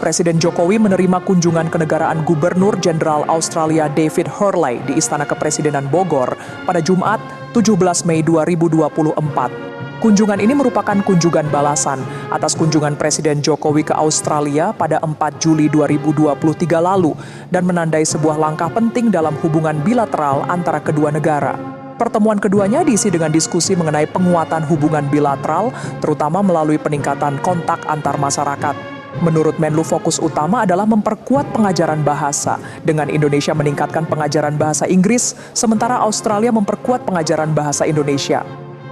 Presiden Jokowi menerima kunjungan kenegaraan Gubernur Jenderal Australia David Hurley di Istana Kepresidenan Bogor pada Jumat 17 Mei 2024. Kunjungan ini merupakan kunjungan balasan atas kunjungan Presiden Jokowi ke Australia pada 4 Juli 2023 lalu dan menandai sebuah langkah penting dalam hubungan bilateral antara kedua negara. Pertemuan keduanya diisi dengan diskusi mengenai penguatan hubungan bilateral, terutama melalui peningkatan kontak antar masyarakat. Menurut Menlu, fokus utama adalah memperkuat pengajaran bahasa, dengan Indonesia meningkatkan pengajaran bahasa Inggris, sementara Australia memperkuat pengajaran bahasa Indonesia.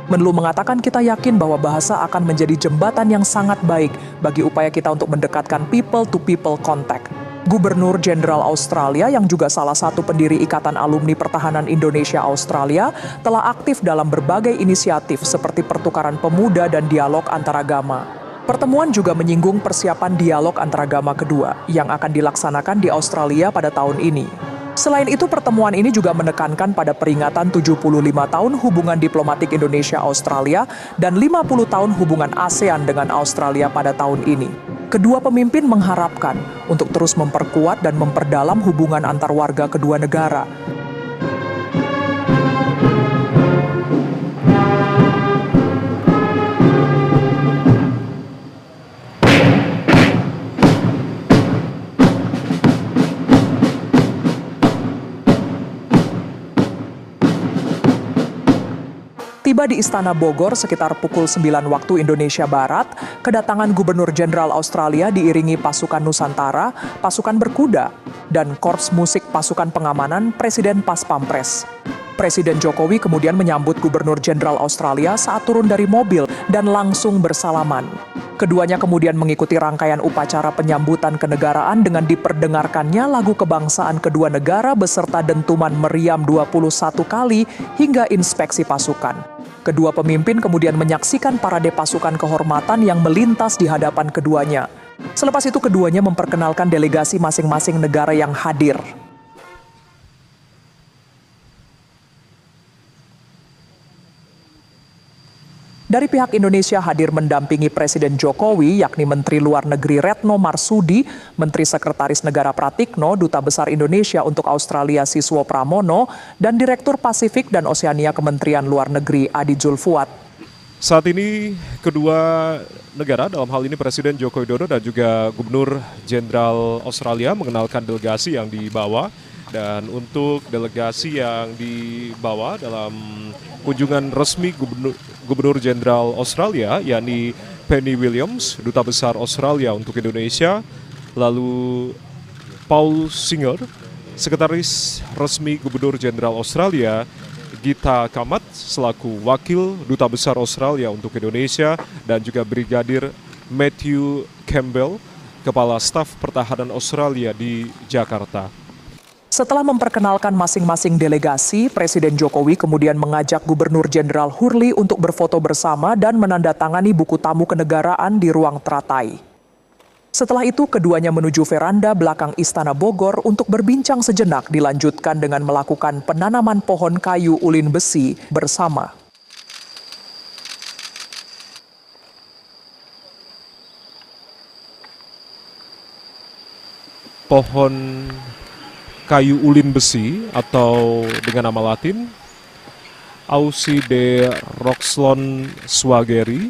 Menlu mengatakan kita yakin bahwa bahasa akan menjadi jembatan yang sangat baik bagi upaya kita untuk mendekatkan people-to-people contact. Gubernur Jenderal Australia yang juga salah satu pendiri Ikatan Alumni Pertahanan Indonesia Australia telah aktif dalam berbagai inisiatif seperti pertukaran pemuda dan dialog antaragama. Pertemuan juga menyinggung persiapan dialog antaragama kedua yang akan dilaksanakan di Australia pada tahun ini. Selain itu, pertemuan ini juga menekankan pada peringatan 75 tahun hubungan diplomatik Indonesia-Australia dan 50 tahun hubungan ASEAN dengan Australia pada tahun ini. Kedua pemimpin mengharapkan untuk terus memperkuat dan memperdalam hubungan antar warga kedua negara. Tiba di Istana Bogor sekitar pukul 9 waktu Indonesia Barat, kedatangan Gubernur Jenderal Australia diiringi pasukan Nusantara, pasukan berkuda, dan korps musik pasukan pengamanan Presiden Pas Pampres. Presiden Jokowi kemudian menyambut Gubernur Jenderal Australia saat turun dari mobil dan langsung bersalaman. Keduanya kemudian mengikuti rangkaian upacara penyambutan kenegaraan dengan diperdengarkannya lagu kebangsaan kedua negara beserta dentuman meriam 21 kali hingga inspeksi pasukan. Kedua pemimpin kemudian menyaksikan parade pasukan kehormatan yang melintas di hadapan keduanya. Selepas itu keduanya memperkenalkan delegasi masing-masing negara yang hadir. Dari pihak Indonesia hadir mendampingi Presiden Jokowi, yakni Menteri Luar Negeri Retno Marsudi, Menteri Sekretaris Negara Pratikno, Duta Besar Indonesia untuk Australia Siswo Pramono, dan Direktur Pasifik dan Oseania Kementerian Luar Negeri Adi Zulfuat. Saat ini kedua negara, dalam hal ini Presiden Joko Widodo dan juga Gubernur Jenderal Australia mengenalkan delegasi yang dibawa. Dan untuk delegasi yang dibawa dalam kunjungan resmi Gubernur Jenderal Australia, yakni Penny Williams, Duta Besar Australia untuk Indonesia, lalu Paul Singer, Sekretaris Resmi Gubernur Jenderal Australia, Gita Kamat, selaku Wakil Duta Besar Australia untuk Indonesia, dan juga Brigadir Matthew Campbell, Kepala Staf Pertahanan Australia di Jakarta. Setelah memperkenalkan masing-masing delegasi, Presiden Jokowi kemudian mengajak Gubernur Jenderal Hurley untuk berfoto bersama dan menandatangani buku tamu kenegaraan di ruang teratai. Setelah itu, keduanya menuju veranda belakang Istana Bogor untuk berbincang sejenak, dilanjutkan dengan melakukan penanaman pohon kayu ulin besi bersama. Pohon kayu ulin besi atau dengan nama Latin Ausideroxylon swageri.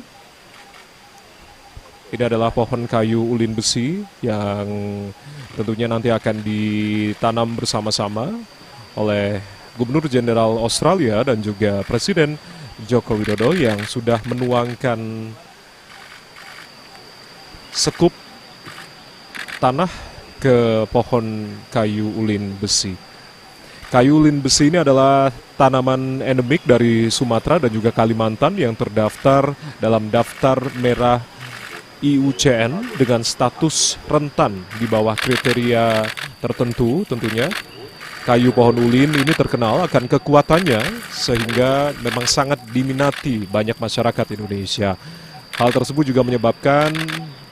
Ini adalah pohon kayu ulin besi yang tentunya nanti akan ditanam bersama-sama oleh Gubernur Jenderal Australia dan juga Presiden Joko Widodo yang sudah menuangkan sekup tanah ke pohon kayu ulin besi. Kayu ulin besi ini adalah tanaman endemik dari Sumatera dan juga Kalimantan yang terdaftar dalam daftar merah IUCN dengan status rentan di bawah kriteria tertentu tentunya. Kayu pohon ulin ini terkenal akan kekuatannya sehingga memang sangat diminati banyak masyarakat Indonesia. Hal tersebut juga menyebabkan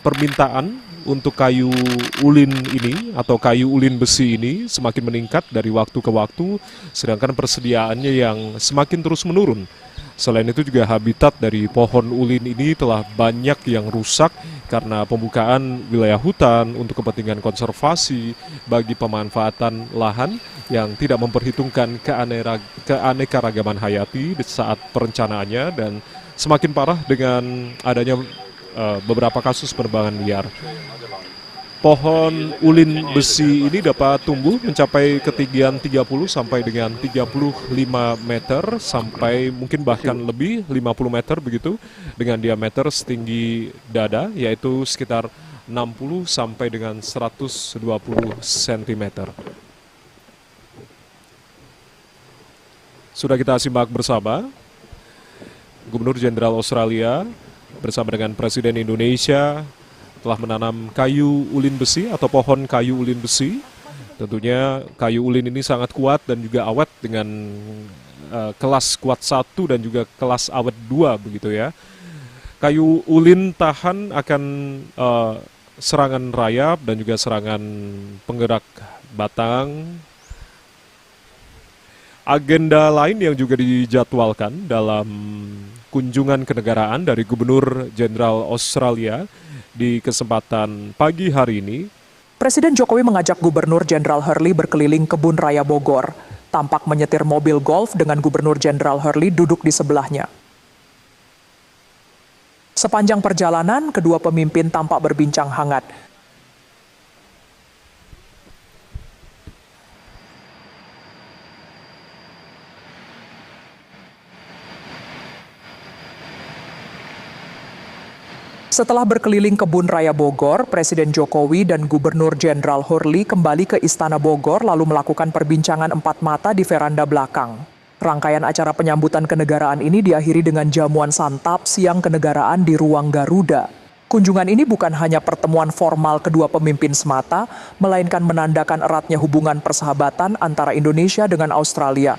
permintaan untuk kayu ulin ini atau kayu ulin besi ini semakin meningkat dari waktu ke waktu, sedangkan persediaannya yang semakin terus menurun. Selain itu juga habitat dari pohon ulin ini telah banyak yang rusak karena pembukaan wilayah hutan untuk kepentingan konservasi bagi pemanfaatan lahan yang tidak memperhitungkan keanekaragaman hayati di saat perencanaannya, dan semakin parah dengan adanya beberapa kasus penebangan liar. Pohon ulin besi ini dapat tumbuh mencapai ketinggian 30 sampai dengan 35 meter sampai mungkin bahkan lebih 50 meter begitu, dengan diameter setinggi dada yaitu sekitar 60 sampai dengan 120 cm. Sudah kita simak bersama, Gubernur Jenderal Australia bersama dengan Presiden Indonesia telah menanam kayu ulin besi atau pohon kayu ulin besi. Tentunya kayu ulin ini sangat kuat dan juga awet dengan kelas kuat 1 dan juga kelas awet 2 begitu ya. Kayu ulin tahan akan serangan rayap dan juga serangan penggerak batang. Agenda lain yang juga dijadwalkan dalam kunjungan kenegaraan dari Gubernur Jenderal Australia di kesempatan pagi hari ini, Presiden Jokowi mengajak Gubernur Jenderal Hurley berkeliling kebun raya Bogor, tampak menyetir mobil golf dengan Gubernur Jenderal Hurley duduk di sebelahnya. Sepanjang perjalanan, kedua pemimpin tampak berbincang hangat. Setelah berkeliling kebun raya Bogor, Presiden Jokowi dan Gubernur Jenderal Hurley kembali ke Istana Bogor lalu melakukan perbincangan empat mata di veranda belakang. Rangkaian acara penyambutan kenegaraan ini diakhiri dengan jamuan santap siang kenegaraan di Ruang Garuda. Kunjungan ini bukan hanya pertemuan formal kedua pemimpin semata, melainkan menandakan eratnya hubungan persahabatan antara Indonesia dengan Australia.